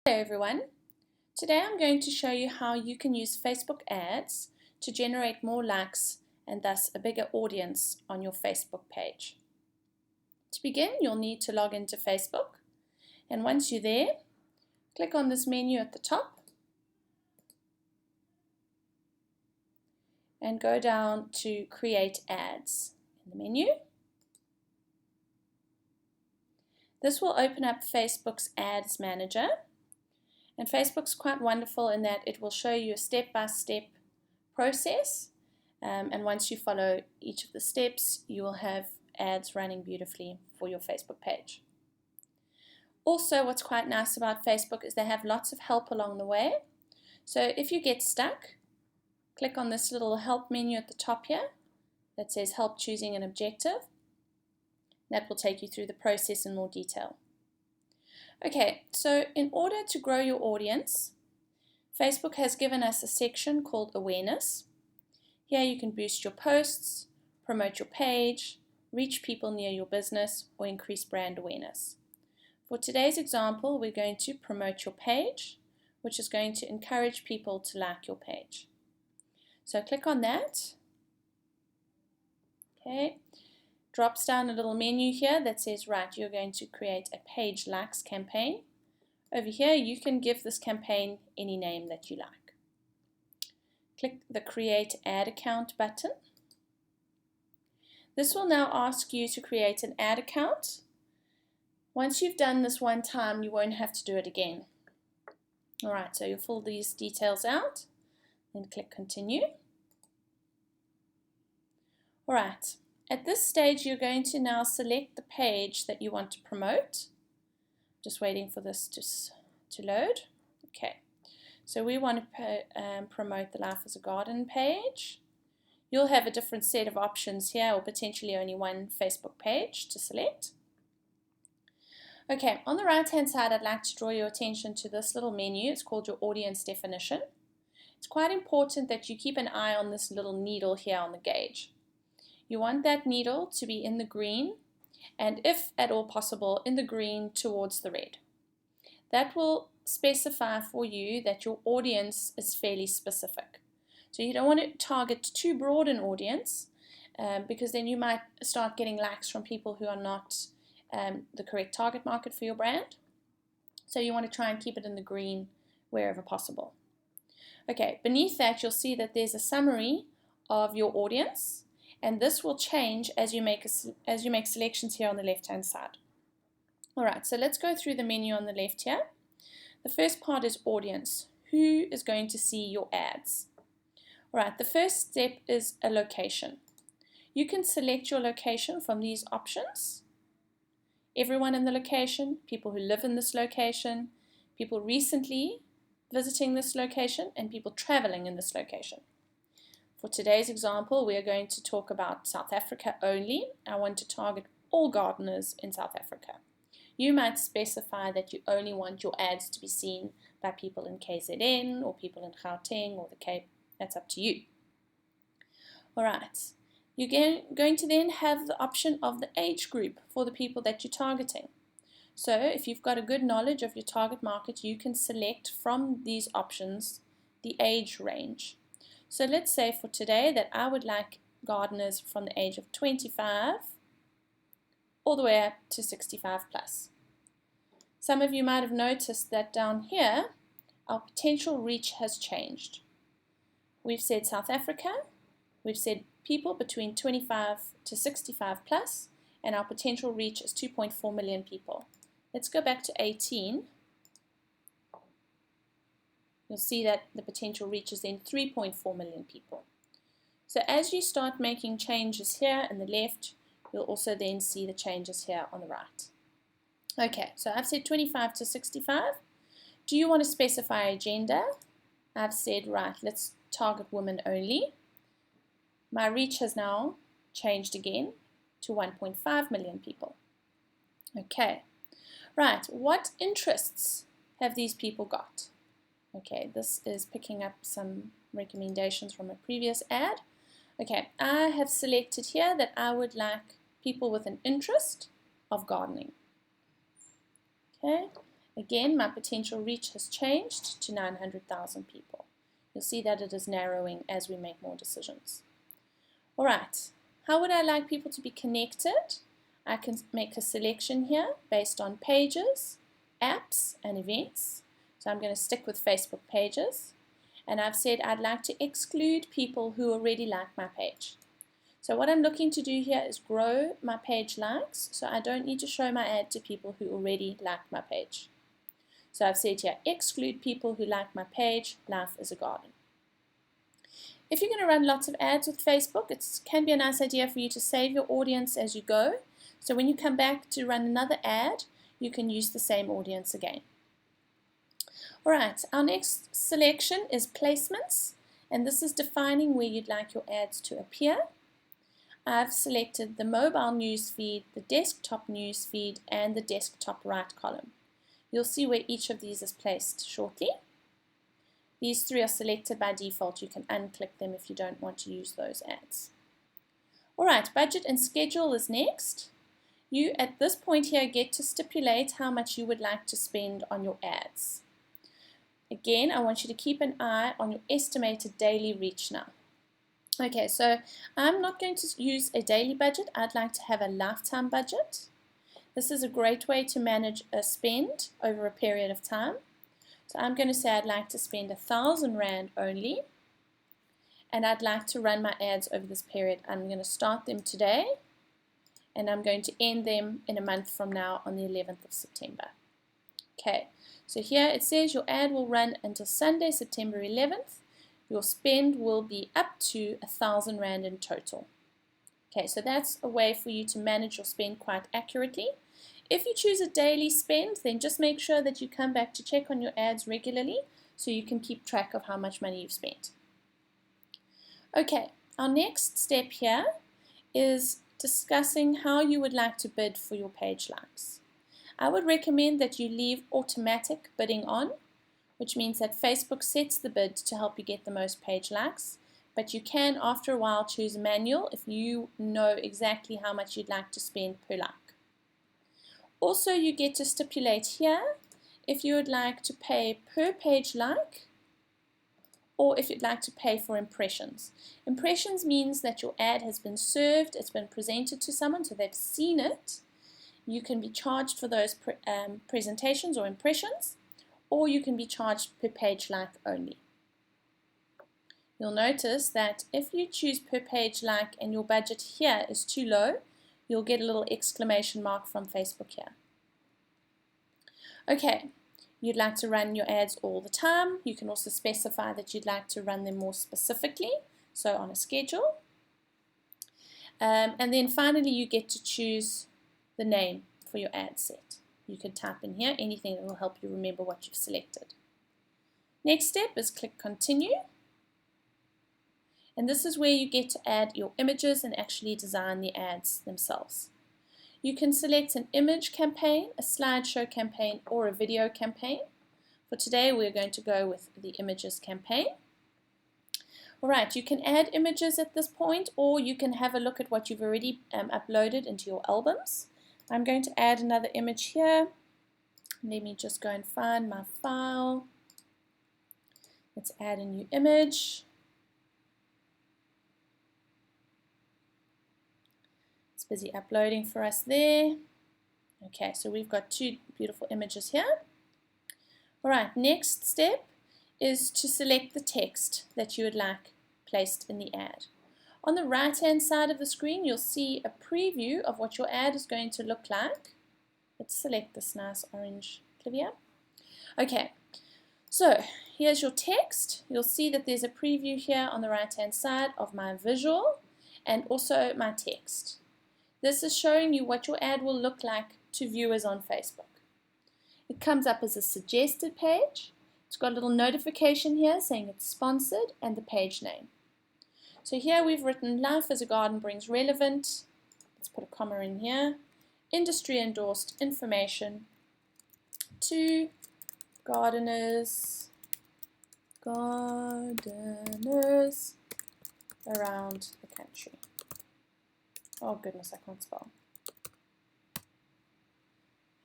Hello everyone. Today I'm going to show you how you can use Facebook ads to generate more likes and thus a bigger audience on your Facebook page. To begin, you'll need to log into Facebook, and once you're there, click on this menu at the top and go down to Create Ads in the menu. This will open up Facebook's Ads Manager. And Facebook's quite wonderful in that it will show you a step-by-step process, and once you follow each of the steps, you will have ads running beautifully for your Facebook page. Also, what's quite nice about Facebook is they have lots of help along the way. So if you get stuck, click on this little help menu at the top here that says Help Choosing an Objective. That will take you through the process in more detail. Okay, so in order to grow your audience, Facebook has given us a section called Awareness. Here you can boost your posts, promote your page, reach people near your business, or increase brand awareness. For today's example, we're going to promote your page, which is going to encourage people to like your page. So click on that. Okay. Drops down a little menu here that says, right, you're going to create a page likes campaign. Over here, you can give this campaign any name that you like. Click the Create Ad Account button. This will now ask you to create an ad account. Once you've done this one time, you won't have to do it again. Alright, so you'll fill these details out, then click Continue. Alright. At this stage, you're going to now select the page that you want to promote. Just waiting for this to load. Okay, so we want to promote the Life as a Garden page. You'll have a different set of options here, or potentially only one Facebook page to select. Okay, on the right hand side, I'd like to draw your attention to this little menu. It's called your audience definition. It's quite important that you keep an eye on this little needle here on the gauge. You want that needle to be in the green, and if at all possible, in the green towards the red. That will specify for you that your audience is fairly specific. So you don't want to target too broad an audience, because then you might start getting likes from people who are not the correct target market for your brand. So you want to try and keep it in the green wherever possible. Okay, beneath that you'll see that there's a summary of your audience. And this will change as you make selections here on the left-hand side. Alright, so let's go through the menu on the left here. The first part is audience. Who is going to see your ads? Alright, the first step is a location. You can select your location from these options. Everyone in the location, people who live in this location, people recently visiting this location, and people traveling in this location. For today's example, we are going to talk about South Africa only. I want to target all gardeners in South Africa. You might specify that you only want your ads to be seen by people in KZN or people in Gauteng or the Cape. That's up to you. Alright, you're going to then have the option of the age group for the people that you're targeting. So if you've got a good knowledge of your target market, you can select from these options the age range. So let's say for today that I would like gardeners from the age of 25 all the way up to 65 plus. Some of you might have noticed that down here our potential reach has changed. We've said South Africa, we've said people between 25 to 65 plus, and our potential reach is 2.4 million people. Let's go back to 18. You'll see that the potential reach is then 3.4 million people. So as you start making changes here on the left, you'll also then see the changes here on the right. Okay, so I've said 25 to 65. Do you want to specify a gender? I've said, right, let's target women only. My reach has now changed again to 1.5 million people. Okay, right, what interests have these people got? Okay, this is picking up some recommendations from a previous ad. Okay, I have selected here that I would like people with an interest of gardening. Okay, Again, my potential reach has changed to 900,000 people. You'll see that it is narrowing as we make more decisions. All right, how would I like people to be connected? I can make a selection here based on pages, apps, and events. So I'm going to stick with Facebook pages. And I've said I'd like to exclude people who already like my page. So what I'm looking to do here is grow my page likes, so I don't need to show my ad to people who already like my page. So I've said here, exclude people who like my page, life is a garden. If you're going to run lots of ads with Facebook, it can be a nice idea for you to save your audience as you go. So when you come back to run another ad, you can use the same audience again. Alright, our next selection is placements, and this is defining where you'd like your ads to appear. I've selected the mobile news feed, the desktop news feed, and the desktop right column. You'll see where each of these is placed shortly. These three are selected by default. You can unclick them if you don't want to use those ads. Alright, budget and schedule is next. You at this point here get to stipulate how much you would like to spend on your ads. Again, I want you to keep an eye on your estimated daily reach now. Okay, so I'm not going to use a daily budget. I'd like to have a lifetime budget. This is a great way to manage a spend over a period of time. So I'm going to say I'd like to spend 1,000 Rand only, and I'd like to run my ads over this period. I'm going to start them today, and I'm going to end them in a month from now on the 11th of September. Okay, so here it says your ad will run until Sunday, September 11th. Your spend will be up to 1,000 Rand in total. Okay, so that's a way for you to manage your spend quite accurately. If you choose a daily spend, then just make sure that you come back to check on your ads regularly so you can keep track of how much money you've spent. Okay, our next step here is discussing how you would like to bid for your page likes. I would recommend that you leave automatic bidding on, which means that Facebook sets the bid to help you get the most page likes, but you can after a while choose manual if you know exactly how much you'd like to spend per like. Also, you get to stipulate here if you would like to pay per page like or if you'd like to pay for impressions. Impressions means that your ad has been served, it's been presented to someone so they've seen it. You can be charged for those presentations or impressions, or you can be charged per page like only. You'll notice that if you choose per page like and your budget here is too low, you'll get a little exclamation mark from Facebook here. Okay, you'd like to run your ads all the time. You can also specify that you'd like to run them more specifically, so on a schedule. And then finally you get to choose the name for your ad set. You can type in here anything that will help you remember what you've selected. Next step is click continue. And this is where you get to add your images and actually design the ads themselves. You can select an image campaign, a slideshow campaign, or a video campaign. For today, we're going to go with the images campaign. Alright, you can add images at this point, or you can have a look at what you've already uploaded into your albums. I'm going to add another image here. Let me just go and find my file. Let's add a new image. Busy uploading for us there. Okay, so we've got two beautiful images here. Alright, next step is to select the text that you would like placed in the ad. On the right hand side of the screen you'll see a preview of what your ad is going to look like. Let's select this nice orange clip. Okay, so here's your text. You'll see that there's a preview here on the right hand side of my visual and also my text. This is showing you what your ad will look like to viewers on Facebook. It comes up as a suggested page. It's got a little notification here saying it's sponsored and the page name. So here we've written life as a garden brings relevant, let's put a comma in here, industry endorsed information to gardeners around the country. Oh goodness, I can't spell.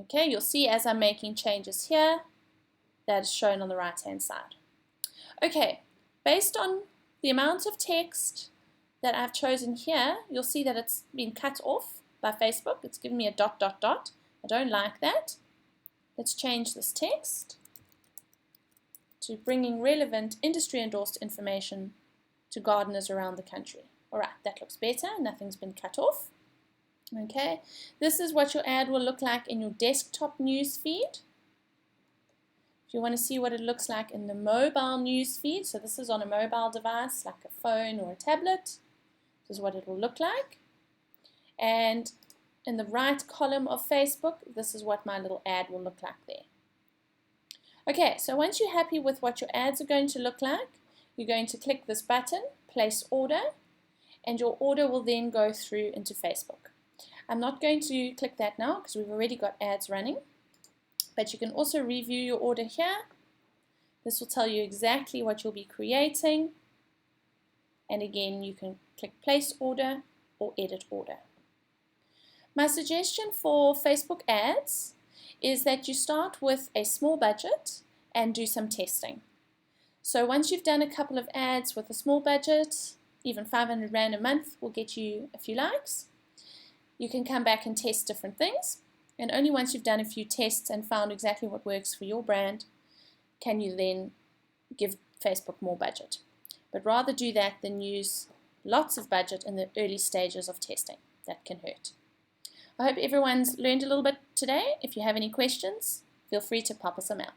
Okay, you'll see as I'm making changes here, that is shown on the right-hand side. Okay, based on the amount of text that I've chosen here, you'll see that it's been cut off by Facebook. It's given me a dot, dot, dot. I don't like that. Let's change this text to bringing relevant industry-endorsed information to gardeners around the country. All right, that looks better. Nothing's been cut off. Okay, this is what your ad will look like in your desktop news feed. If you want to see what it looks like in the mobile news feed, so this is on a mobile device like a phone or a tablet, this is what it will look like. And in the right column of Facebook, this is what my little ad will look like there. Okay, so once you're happy with what your ads are going to look like, you're going to click this button, Place Order, and your order will then go through into Facebook. I'm not going to click that now because we've already got ads running. But you can also review your order here. This will tell you exactly what you'll be creating. And again, you can click Place Order or Edit Order. My suggestion for Facebook ads is that you start with a small budget and do some testing. So once you've done a couple of ads with a small budget, even 500 Rand a month will get you a few likes. You can come back and test different things. And only once you've done a few tests and found exactly what works for your brand, can you then give Facebook more budget. But rather do that than use lots of budget in the early stages of testing. That can hurt. I hope everyone's learned a little bit today. If you have any questions, feel free to pop us a mail.